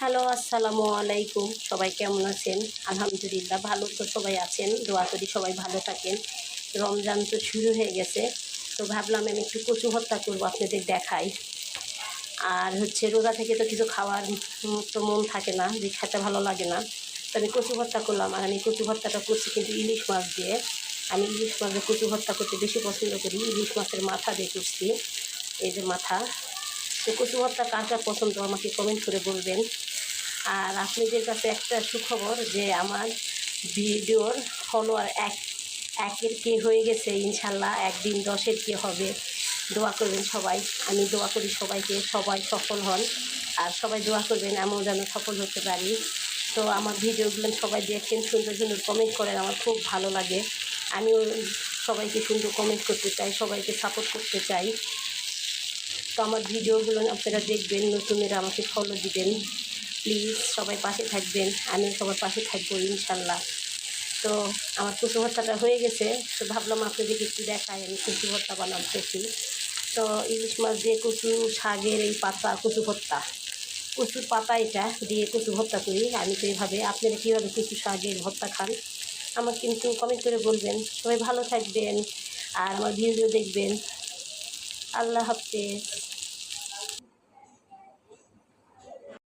Hello, আসসালামু আলাইকুম। সবাই কেমন আছেন? আলহামদুলিল্লাহ ভালো তো সবাই আছেন। দোয়া করি সবাই ভালো থাকেন। রমজান তো শুরু হয়ে গেছে, তো ভাবলাম আমি একটু কচু ভর্তা করবো, আপনাদের দেখাই। আর হচ্ছে রোজা থেকে তো কিছু খাওয়ার তো মন থাকে না, যে খেতে ভালো লাগে না। তো আমি কচু ভর্তা করলাম, আর আমি কচু ভর্তাটা করছি কিন্তু ইলিশ মাছ দিয়ে। আমি ইলিশ মাছের কচু ভর্তা করতে বেশি পছন্দ করি। ইলিশ মাছের মাথা দিয়ে করছি, এই যে মাথা। তো কচু ভর্তা কার কার পছন্দ আমাকে কমেন্ট করে বলবেন। আর আপনাদের কাছে একটা সুখবর যে আমার ভিডিওর ফলোয়ার একের কে হয়ে গেছে, ইনশাল্লাহ একদিন 10-এর কে হবে। দোয়া করবেন সবাই, আমি দোয়া করি সবাইকে, সবাই সফল হন। আর সবাই দোয়া করবেন আমিও যেন সফল হতে পারি। তো আমার ভিডিওগুলো সবাই দেখেন, সুন্দর সুন্দর কমেন্ট করেন, আমার খুব ভালো লাগে। আমিও সবাইকে সুন্দর কমেন্ট করতে চাই, সবাইকে সাপোর্ট করতে চাই। তো আমার ভিডিওগুলো আপনারা দেখবেন, নতুনেরা আমাকে ফলো দিবেন প্লিজ। সবাই পাশে থাকবেন, আমিও সবার পাশে থাকবো ইনশাল্লাহ। তো আমার কচু ভর্তাটা হয়ে গেছে, তো ভাবলাম আপনাদেরকে একটু দেখাই আমি কচু ভর্তা বানাতেছি। তো ইলিশ মাছ দিয়ে কচু শাকের এই পাতা কচু ভর্তা, কচুর পাতা এটা দিয়ে কচু ভর্তা করি আমি। তো এইভাবে আপনারা কীভাবে কচু শাকের ভর্তা খান আমার কিন্তু কমেন্ট করে বলবেন। সবাই ভালো থাকবেন আর আমার ভিডিও দেখবেন। আল্লাহ হাফেজ।